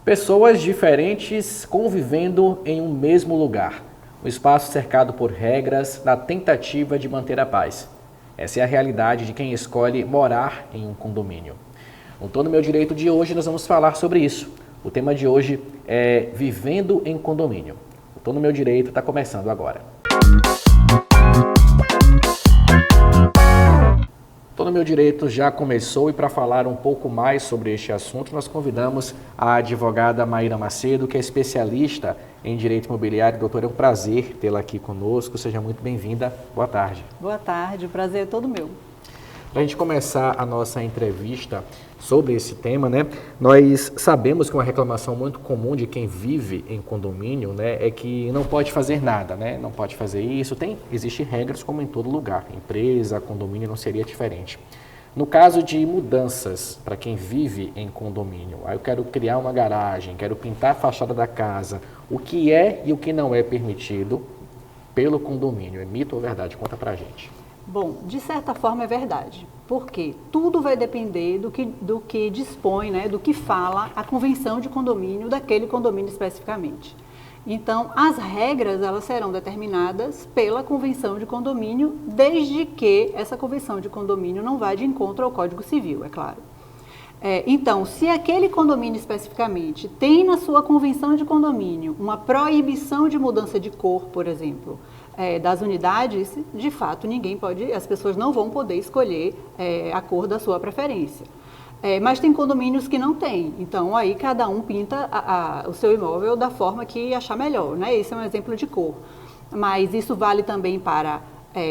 Pessoas diferentes convivendo em um mesmo lugar. Um espaço cercado por regras na tentativa de manter a paz. Essa é a realidade de quem escolhe morar em um condomínio. No Tô no Meu Direito de hoje nós vamos falar sobre isso. O tema de hoje é Vivendo em Condomínio. O Tô no Meu Direito está começando agora. Tô no Meu Direito já começou e para falar um pouco mais sobre este assunto, nós convidamos a advogada Maíra Macedo, que é especialista em direito imobiliário. Doutora, é um prazer tê-la aqui conosco. Seja muito bem-vinda. Boa tarde. Boa tarde, o prazer é todo meu. Para a gente começar a nossa entrevista sobre esse tema, nós sabemos que uma reclamação muito comum de quem vive em condomínio, é que não pode fazer nada, não pode fazer isso. Existem regras como em todo lugar, empresa, condomínio não seria diferente. No caso de mudanças para quem vive em condomínio, eu quero criar uma garagem, quero pintar a fachada da casa, o que é e o que não é permitido pelo condomínio, é mito ou verdade? Conta pra gente. Bom, de certa forma é verdade, porque tudo vai depender do que dispõe, do que fala a convenção de condomínio daquele condomínio especificamente. Então, as regras elas serão determinadas pela convenção de condomínio, desde que essa convenção de condomínio não vá de encontro ao Código Civil, é claro. Então, se aquele condomínio especificamente tem na sua convenção de condomínio uma proibição de mudança de cor, por exemplo, das unidades, de fato as pessoas não vão poder escolher a cor da sua preferência. Mas tem condomínios que não tem, então aí cada um pinta o seu imóvel da forma que achar melhor, Esse é um exemplo de cor. Mas isso vale também para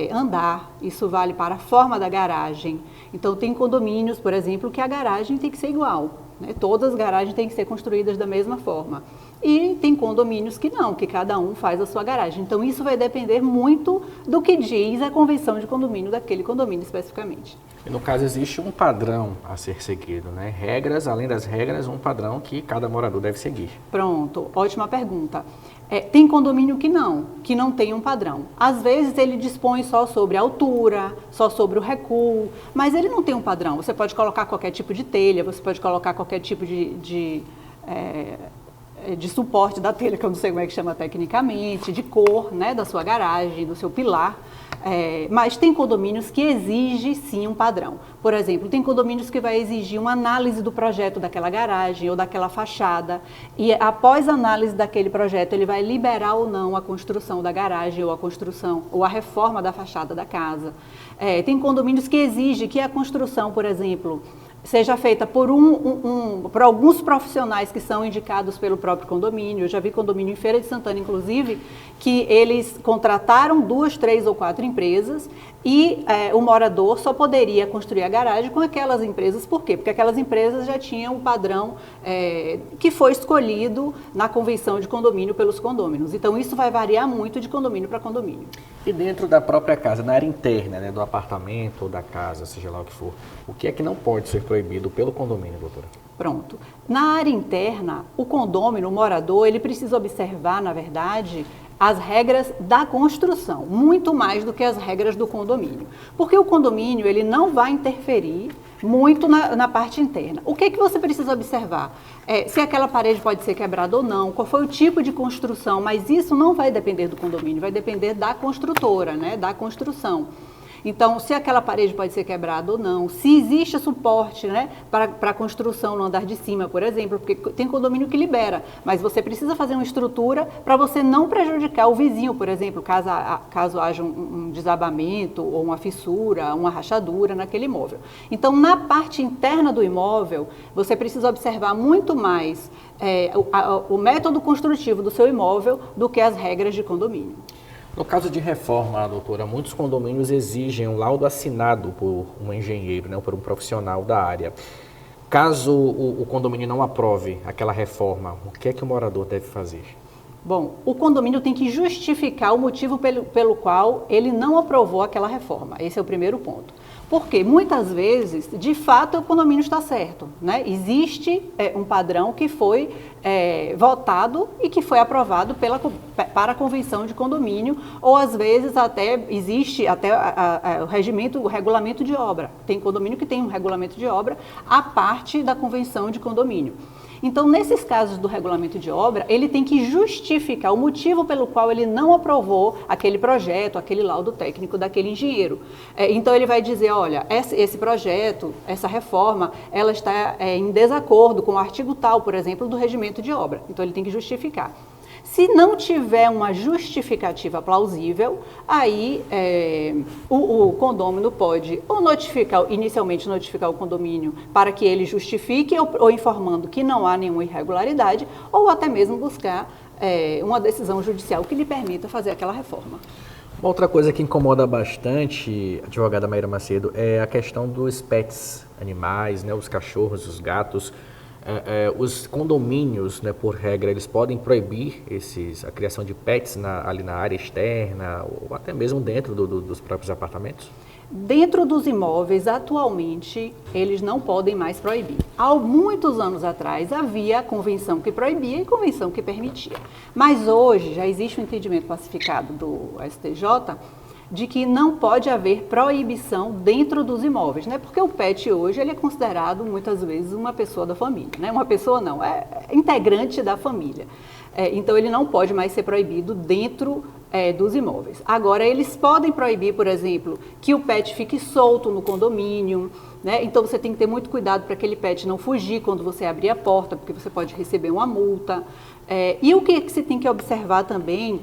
andar, isso vale para a forma da garagem. Então tem condomínios, por exemplo, que a garagem tem que ser igual, Todas as garagens têm que ser construídas da mesma forma. E tem condomínios que não, que cada um faz a sua garagem. Então isso vai depender muito do que diz a convenção de condomínio daquele condomínio especificamente. E no caso existe um padrão a ser seguido, Regras, além das regras, um padrão que cada morador deve seguir. Pronto, ótima pergunta. Tem condomínio que não tem um padrão. Às vezes ele dispõe só sobre a altura, só sobre o recuo, mas ele não tem um padrão. Você pode colocar qualquer tipo de telha, você pode colocar qualquer tipo de suporte da telha, que eu não sei como é que chama tecnicamente, de cor, da sua garagem, do seu pilar. Mas tem condomínios que exigem sim um padrão. Por exemplo, tem condomínios que vai exigir uma análise do projeto daquela garagem ou daquela fachada e após a análise daquele projeto ele vai liberar ou não a construção da garagem ou a construção ou a reforma da fachada da casa. Tem condomínios que exigem que a construção, por exemplo, seja feita por alguns profissionais que são indicados pelo próprio condomínio. Eu já vi condomínio em Feira de Santana, inclusive, que eles contrataram 2, 3 ou 4 empresas e o morador só poderia construir a garagem com aquelas empresas. Por quê? Porque aquelas empresas já tinham o padrão que foi escolhido na convenção de condomínio pelos condôminos. Então, isso vai variar muito de condomínio para condomínio. E dentro da própria casa, na área interna, do apartamento ou da casa, seja lá o que for, o que é que não pode ser proibido pelo condomínio, doutora? Pronto. Na área interna, o condômino, o morador, ele precisa observar, na verdade, as regras da construção, muito mais do que as regras do condomínio. Porque o condomínio, ele não vai interferir muito na parte interna. O que você precisa observar? Se aquela parede pode ser quebrada ou não, qual foi o tipo de construção, mas isso não vai depender do condomínio, vai depender da construtora, da construção. Então, se aquela parede pode ser quebrada ou não, se existe suporte para a construção no andar de cima, por exemplo, porque tem condomínio que libera, mas você precisa fazer uma estrutura para você não prejudicar o vizinho, por exemplo, caso haja um desabamento ou uma fissura, uma rachadura naquele imóvel. Então, na parte interna do imóvel, você precisa observar muito mais o método construtivo do seu imóvel do que as regras de condomínio. No caso de reforma, doutora, muitos condomínios exigem um laudo assinado por um engenheiro, por um profissional da área. Caso o condomínio não aprove aquela reforma, o que é que o morador deve fazer? Bom, o condomínio tem que justificar o motivo pelo qual ele não aprovou aquela reforma. Esse é o primeiro ponto. Porque muitas vezes, de fato, o condomínio está certo, Existe um padrão que foi votado e que foi aprovado para a convenção de condomínio, ou às vezes até existe o regulamento de obra. Tem condomínio que tem um regulamento de obra à parte da convenção de condomínio. Então, nesses casos do regulamento de obra, ele tem que justificar o motivo pelo qual ele não aprovou aquele projeto, aquele laudo técnico daquele engenheiro. Então, ele vai dizer, olha, esse projeto, essa reforma, ela está em desacordo com o artigo tal, por exemplo, do regimento de obra. Então, ele tem que justificar. Se não tiver uma justificativa plausível, aí o condômino pode ou inicialmente notificar o condomínio para que ele justifique ou informando que não há nenhuma irregularidade, ou até mesmo buscar uma decisão judicial que lhe permita fazer aquela reforma. Uma outra coisa que incomoda bastante, advogada Maíra Macedo, é a questão dos pets, animais, né, os cachorros, os gatos. Os condomínios, né, por regra, eles podem proibir a criação de pets ali na área externa ou até mesmo dentro dos próprios apartamentos? Dentro dos imóveis, atualmente, eles não podem mais proibir. Há muitos anos atrás, havia a convenção que proibia e convenção que permitia. Mas hoje, já existe um entendimento pacificado do STJ de que não pode haver proibição dentro dos imóveis, né? Porque o pet hoje ele é considerado muitas vezes uma pessoa da família, né? Uma pessoa não, é integrante da família. Então ele não pode mais ser proibido dentro dos imóveis. Agora eles podem proibir, por exemplo, que o pet fique solto no condomínio, né? Então você tem que ter muito cuidado para aquele pet não fugir quando você abrir a porta, porque você pode receber uma multa. E o que você tem que observar também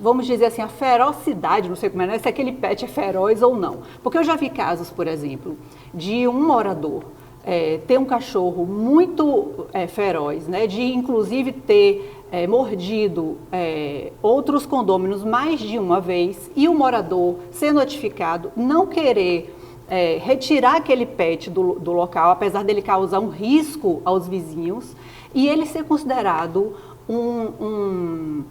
vamos dizer assim, a ferocidade, não sei como né? Se aquele pet é feroz ou não. Porque eu já vi casos, por exemplo, de um morador ter um cachorro muito feroz, né? De inclusive ter mordido outros condôminos mais de uma vez e o morador ser notificado, não querer retirar aquele pet do local, apesar dele causar um risco aos vizinhos, e ele ser considerado um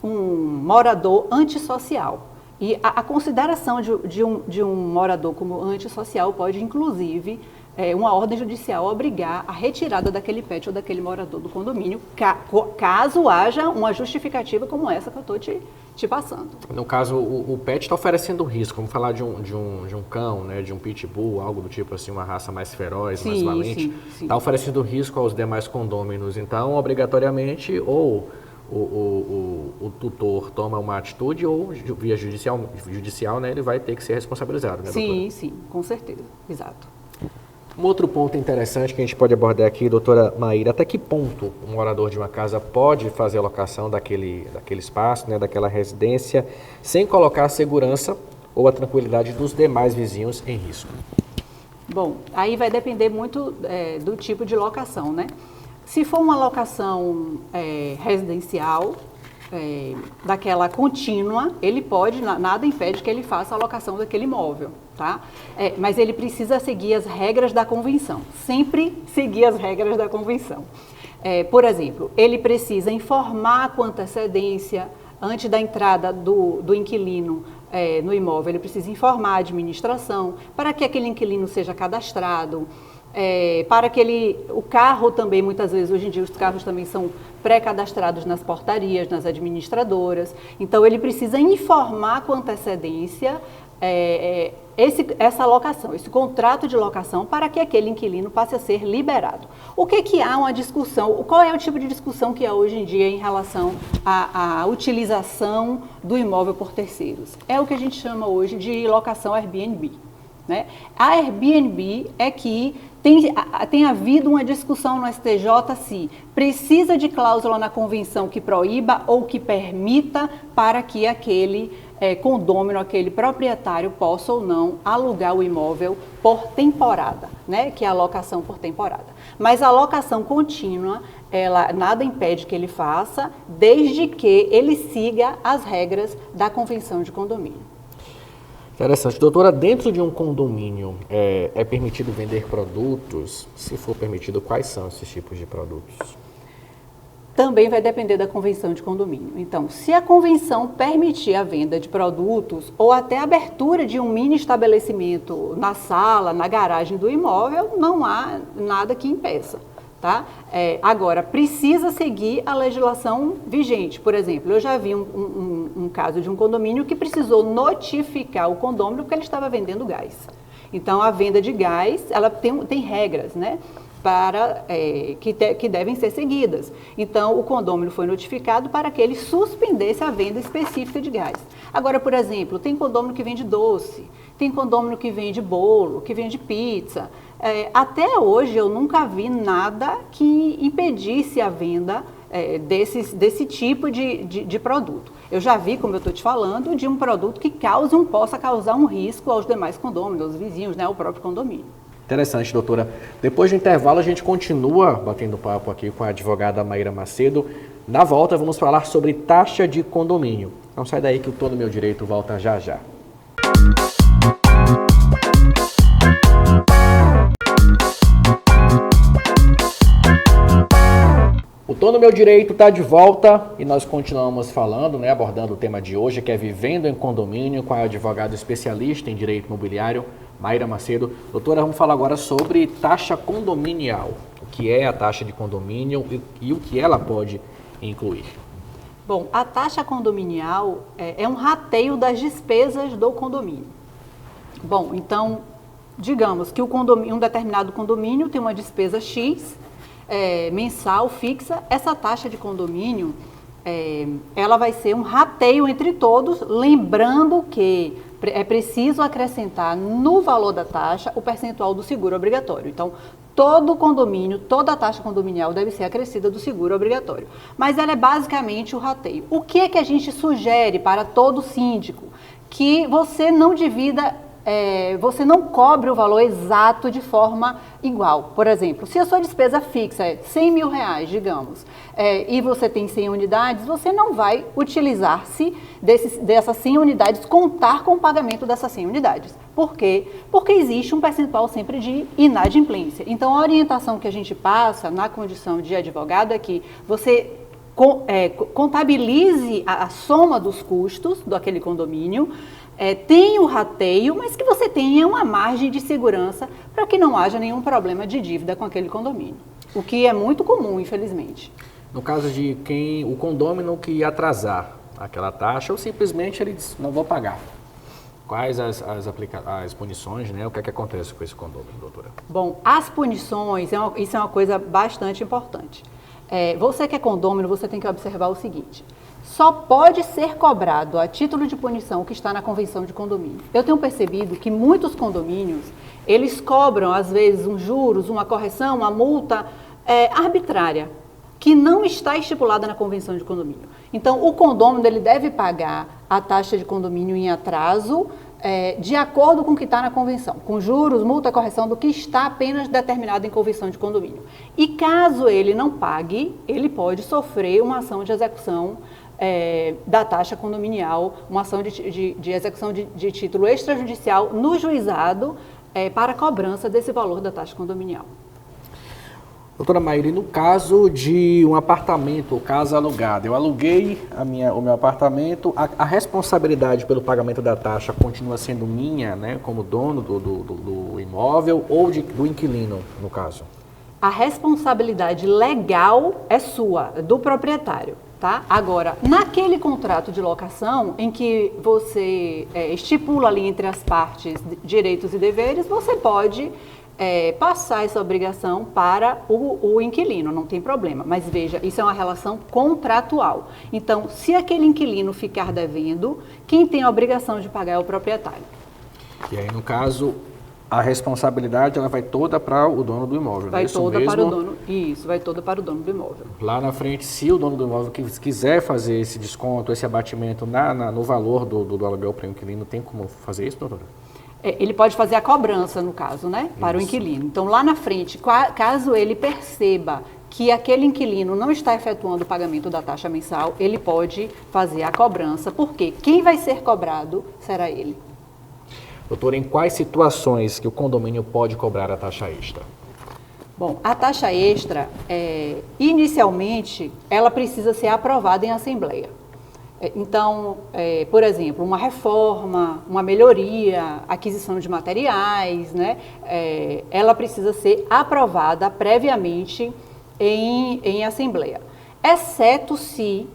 morador antissocial. E a consideração de um morador como antissocial pode, inclusive, uma ordem judicial obrigar a retirada daquele pet ou daquele morador do condomínio, caso haja uma justificativa como essa que eu estou te passando. No caso, o pet está oferecendo risco, vamos falar de um cão, né, de um pitbull, algo do tipo assim, uma raça mais feroz, sim, mais valente, está oferecendo risco aos demais condôminos, então, obrigatoriamente, ou o tutor toma uma atitude ou via judicial, né, ele vai ter que ser responsabilizado, né, doutora? Sim, sim, com certeza, exato. Um outro ponto interessante que a gente pode abordar aqui, doutora Maíra, até que ponto um morador de uma casa pode fazer a locação daquele espaço, né, daquela residência, sem colocar a segurança ou a tranquilidade dos demais vizinhos em risco? Bom, aí vai depender muito do tipo de locação, né? Se for uma locação residencial, daquela contínua, ele pode, nada impede que ele faça a locação daquele imóvel, tá? Mas ele precisa seguir as regras da convenção, sempre seguir as regras da convenção. Por exemplo, ele precisa informar com antecedência, antes da entrada do inquilino no imóvel, ele precisa informar a administração para que aquele inquilino seja cadastrado, para que o carro também, muitas vezes, hoje em dia, os carros também são pré-cadastrados nas portarias, nas administradoras. Então, ele precisa informar com antecedência essa locação, esse contrato de locação, para que aquele inquilino passe a ser liberado. O que há uma discussão, qual é o tipo de discussão que há hoje em dia em relação à utilização do imóvel por terceiros? É o que a gente chama hoje de locação Airbnb, né? A Airbnb é que tem havido uma discussão no STJ se precisa de cláusula na convenção que proíba ou que permita para que aquele condômino, aquele proprietário possa ou não alugar o imóvel por temporada, né? Que é a locação por temporada. Mas a locação contínua, nada impede que ele faça, desde que ele siga as regras da convenção de condomínio. Interessante. Doutora, dentro de um condomínio é permitido vender produtos? Se for permitido, quais são esses tipos de produtos? Também vai depender da convenção de condomínio. Então, se a convenção permitir a venda de produtos ou até a abertura de um mini estabelecimento na sala, na garagem do imóvel, não há nada que impeça. Tá? Agora, precisa seguir a legislação vigente. Por exemplo, eu já vi um caso de um condomínio que precisou notificar o condômino porque ele estava vendendo gás. Então, a venda de gás, ela tem regras, né? que devem ser seguidas. Então, o condômino foi notificado para que ele suspendesse a venda específica de gás. Agora, por exemplo, tem condômino que vende doce, tem condômino que vende bolo, que vende pizza. Até hoje, eu nunca vi nada que impedisse a venda desse tipo de produto. Eu já vi, como eu estou te falando, de um produto que possa causar um risco aos demais condôminos, aos vizinhos, né, ao próprio condomínio. Interessante, doutora. Depois do intervalo, a gente continua batendo papo aqui com a advogada Maíra Macedo. Na volta, vamos falar sobre taxa de condomínio. Não sai daí que o Tô no Meu Direito volta já já. O Tô no Meu Direito está de volta e nós continuamos falando, né, abordando o tema de hoje, que é Vivendo em Condomínio, com a advogada especialista em direito imobiliário, Maíra Macedo. Doutora, vamos falar agora sobre taxa condominial. O que é a taxa de condomínio e o que ela pode incluir? Bom, a taxa condominial é um rateio das despesas do condomínio. Bom, então, digamos que um determinado condomínio tem uma despesa X, mensal, fixa. Essa taxa de condomínio, ela vai ser um rateio entre todos, lembrando que é preciso acrescentar no valor da taxa o percentual do seguro obrigatório. Então, todo condomínio, toda a taxa condominial deve ser acrescida do seguro obrigatório. Mas ela é basicamente o rateio. O que é que a gente sugere para todo síndico? Que você não divida, você não cobre o valor exato de forma igual. Por exemplo, se a sua despesa fixa é R$100 mil, digamos, e você tem 100 unidades, você não vai utilizar-se dessas 100 unidades, contar com o pagamento dessas 100 unidades. Por quê? Porque existe um percentual sempre de inadimplência. Então, a orientação que a gente passa na condição de advogado é que você contabilize a soma dos custos daquele condomínio, tenha o rateio, mas que você tenha uma margem de segurança para que não haja nenhum problema de dívida com aquele condomínio. O que é muito comum, infelizmente. No caso de o condômino que atrasar aquela taxa, ou simplesmente ele diz, não vou pagar. Quais as punições, né? O que é que acontece com esse condomínio, doutora? Bom, as punições, isso é uma coisa bastante importante. Você que é condômino, você tem que observar o seguinte: só pode ser cobrado a título de punição o que está na convenção de condomínio. Eu tenho percebido que muitos condomínios, eles cobram, às vezes, uns juros, uma correção, uma multa arbitrária, que não está estipulada na convenção de condomínio. Então, o condômino ele deve pagar a taxa de condomínio em atraso, de acordo com o que está na convenção, com juros, multa, correção do que está apenas determinado em convenção de condomínio. E caso ele não pague, ele pode sofrer uma ação de execução da taxa condominial, uma ação de execução de título extrajudicial no juizado para cobrança desse valor da taxa condominial. Doutora Maíra, e no caso de um apartamento ou casa alugada, eu aluguei o meu apartamento, a responsabilidade pelo pagamento da taxa continua sendo minha, né, como dono do imóvel ou do inquilino, no caso? A responsabilidade legal é sua, do proprietário, tá? Agora, naquele contrato de locação em que você estipula ali entre as partes direitos e deveres, você pode passar essa obrigação para o inquilino, não tem problema. Mas veja, isso é uma relação contratual. Então, se aquele inquilino ficar devendo, quem tem a obrigação de pagar é o proprietário. E aí, no caso, a responsabilidade ela vai toda para o dono do imóvel. Vai isso toda mesmo? Para o dono. Isso, vai toda para o dono do imóvel. Lá na frente, se o dono do imóvel quiser fazer esse desconto, esse abatimento no valor do aluguel para o inquilino, tem como fazer isso, doutora? Ele pode fazer a cobrança, no caso, né, para o inquilino. Então, lá na frente, caso ele perceba que aquele inquilino não está efetuando o pagamento da taxa mensal, ele pode fazer a cobrança, porque quem vai ser cobrado será ele. Doutora, em quais situações que o condomínio pode cobrar a taxa extra? Bom, a taxa extra, inicialmente, ela precisa ser aprovada em assembleia. Então, por exemplo, uma reforma, uma melhoria, aquisição de materiais, né, ela precisa ser aprovada previamente em assembleia, exceto se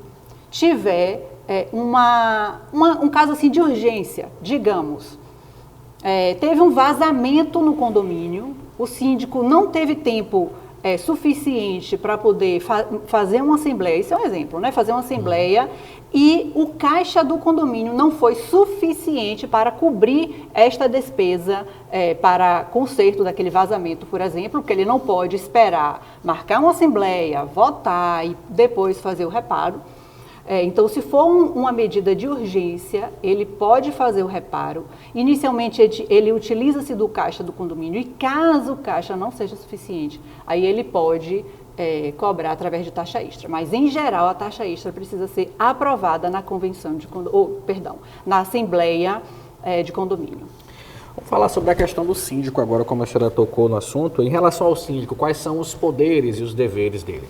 tiver um caso assim de urgência, digamos, teve um vazamento no condomínio o síndico não teve tempo suficiente para poder fazer uma assembleia, isso é um exemplo, né? Fazer uma assembleia e o caixa do condomínio não foi suficiente para cobrir esta despesa para conserto daquele vazamento, por exemplo, porque ele não pode esperar marcar uma assembleia, votar e depois fazer o reparo. Então, se for uma medida de urgência, ele pode fazer o reparo. Inicialmente, ele utiliza-se do caixa do condomínio e caso o caixa não seja suficiente, aí ele pode cobrar através de taxa extra. Mas, em geral, a taxa extra precisa ser aprovada na convenção na assembleia de condomínio. Vamos falar sobre a questão do síndico agora, como a senhora tocou no assunto. Em relação ao síndico, quais são os poderes e os deveres dele?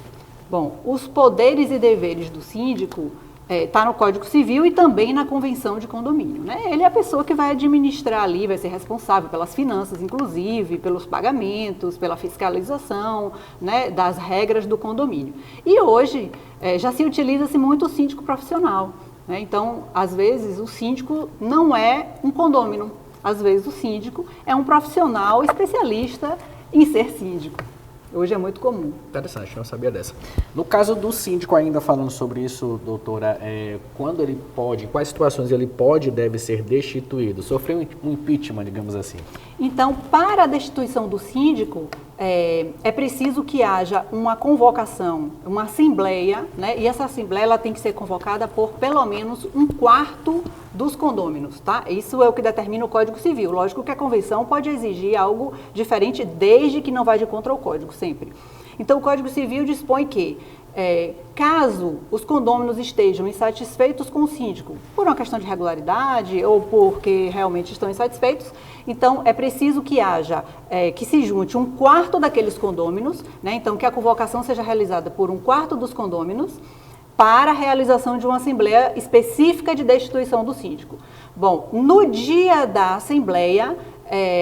Bom, os poderes e deveres do síndico está no Código Civil e também na Convenção de Condomínio, né? Ele é a pessoa que vai administrar ali, vai ser responsável pelas finanças, inclusive, pelos pagamentos, pela fiscalização, né, das regras do condomínio. E hoje já se utiliza-se muito o síndico profissional, né? Então, às vezes, o síndico não é um condômino, às vezes o síndico é um profissional especialista em ser síndico. Hoje é muito comum. Interessante, não sabia dessa. No caso do síndico, ainda falando sobre isso, doutora, quando ele pode, em quais situações ele pode e deve ser destituído? Sofreu um impeachment, digamos assim. Então, para a destituição do síndico, é preciso que haja uma convocação, uma assembleia, né? E essa assembleia ela tem que ser convocada por pelo menos 1/4 dos condôminos, tá? Isso é o que determina o Código Civil. Lógico que a convenção pode exigir algo diferente, desde que não vá de contra o Código, sempre. Então, o Código Civil dispõe que, caso os condôminos estejam insatisfeitos com o síndico, por uma questão de regularidade ou porque realmente estão insatisfeitos, então é preciso que haja, que se junte 1/4 daqueles condôminos, né? Então que a convocação seja realizada por 1/4 dos condôminos para a realização de uma assembleia específica de destituição do síndico. Bom, no dia da assembleia,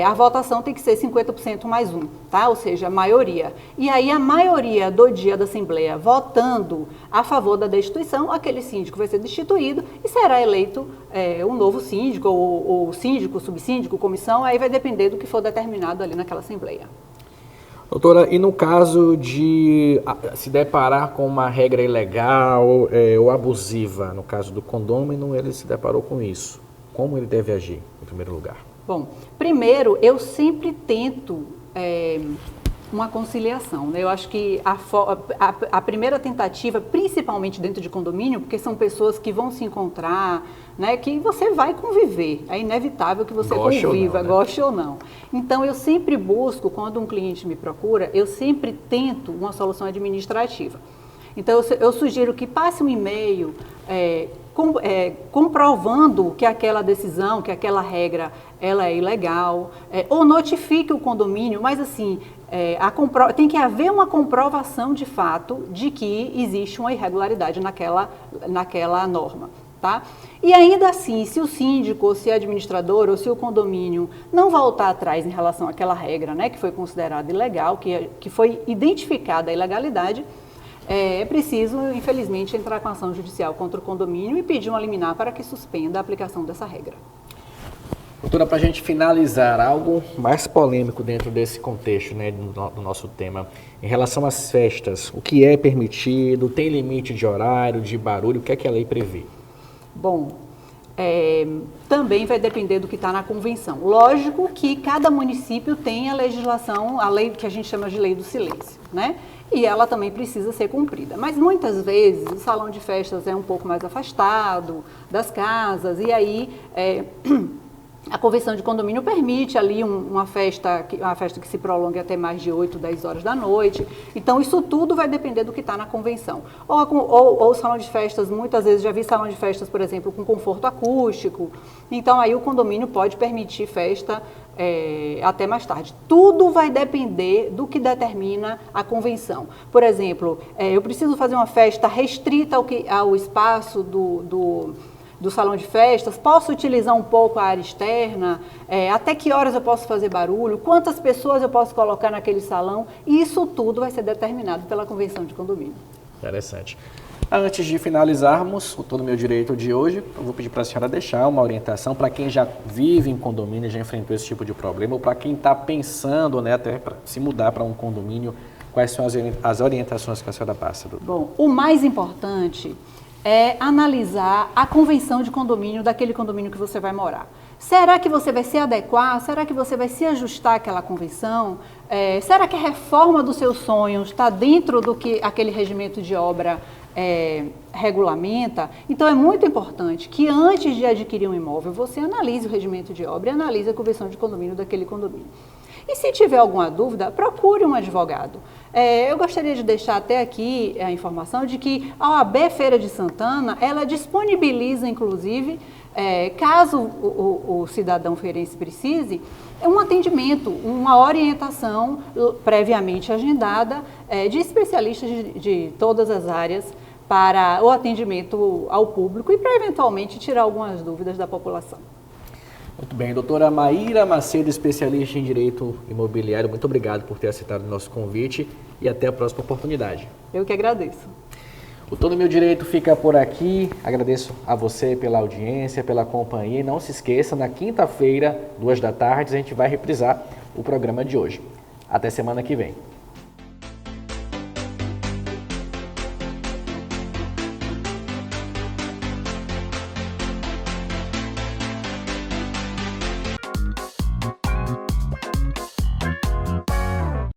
a votação tem que ser 50% mais 1, tá? Ou seja, a maioria. E aí a maioria do dia da Assembleia votando a favor da destituição, aquele síndico vai ser destituído e será eleito um novo síndico, ou síndico, subsíndico, comissão, aí vai depender do que for determinado ali naquela Assembleia. Doutora, e no caso de se deparar com uma regra ilegal ou abusiva, no caso do condômino, ele se deparou com isso, como ele deve agir, em primeiro lugar? Bom, primeiro, eu sempre tento uma conciliação, né? Eu acho que a primeira tentativa, principalmente dentro de condomínio, porque são pessoas que vão se encontrar, né, que você vai conviver, é inevitável que você conviva, goste ou não. Então, eu sempre busco, quando um cliente me procura, eu sempre tento uma solução administrativa. Então, eu sugiro que passe um e-mail comprovando que aquela decisão, que aquela regra, ela é ilegal, ou notifique o condomínio, mas assim, tem que haver uma comprovação de fato de que existe uma irregularidade naquela norma. Tá? E ainda assim, se o síndico, ou se a administradora, ou se o condomínio não voltar atrás em relação àquela regra, né, que foi considerada ilegal, que foi identificada a ilegalidade, é preciso, infelizmente, entrar com ação judicial contra o condomínio e pedir uma liminar para que suspenda a aplicação dessa regra. Doutora, para a gente finalizar, algo mais polêmico dentro desse contexto, né, do nosso tema, em relação às festas, o que é permitido, tem limite de horário, de barulho, o que é que a lei prevê? Bom, também vai depender do que está na convenção. Lógico que cada município tem a legislação, a lei que a gente chama de lei do silêncio, né? E ela também precisa ser cumprida. Mas muitas vezes o salão de festas é um pouco mais afastado das casas e aí a convenção de condomínio permite ali uma festa que se prolongue até mais de 8, 10 horas da noite. Então, isso tudo vai depender do que está na convenção. Ou o salão de festas, muitas vezes já vi salão de festas, por exemplo, com conforto acústico. Então, aí o condomínio pode permitir festa até mais tarde. Tudo vai depender do que determina a convenção. Por exemplo, eu preciso fazer uma festa restrita ao espaço do salão de festas, posso utilizar um pouco a área externa, até que horas eu posso fazer barulho, quantas pessoas eu posso colocar naquele salão, e isso tudo vai ser determinado pela convenção de condomínio. Interessante. Antes de finalizarmos o Todo Meu Direito de hoje, eu vou pedir para a senhora deixar uma orientação para quem já vive em condomínio, já enfrentou esse tipo de problema, ou para quem está pensando, né, até para se mudar para um condomínio, quais são as orientações que a senhora passa, doutor? Bom, o mais importante é analisar a convenção de condomínio daquele condomínio que você vai morar. Será que você vai se adequar? Será que você vai se ajustar àquela convenção? Será que a reforma dos seus sonhos está dentro do que aquele regimento de obra regulamenta? Então é muito importante que antes de adquirir um imóvel, você analise o regimento de obra e analise a convenção de condomínio daquele condomínio. E se tiver alguma dúvida, procure um advogado. Eu gostaria de deixar até aqui a informação de que a OAB Feira de Santana, ela disponibiliza, inclusive, caso o cidadão feirense precise, um atendimento, uma orientação previamente agendada de especialistas de todas as áreas para o atendimento ao público e para, eventualmente, tirar algumas dúvidas da população. Muito bem, doutora Maíra Macedo, especialista em Direito Imobiliário, muito obrigado por ter aceitado o nosso convite e até a próxima oportunidade. Eu que agradeço. O Todo Meu Direito fica por aqui, agradeço a você pela audiência, pela companhia e não se esqueça, na quinta-feira, 14h, a gente vai reprisar o programa de hoje. Até semana que vem.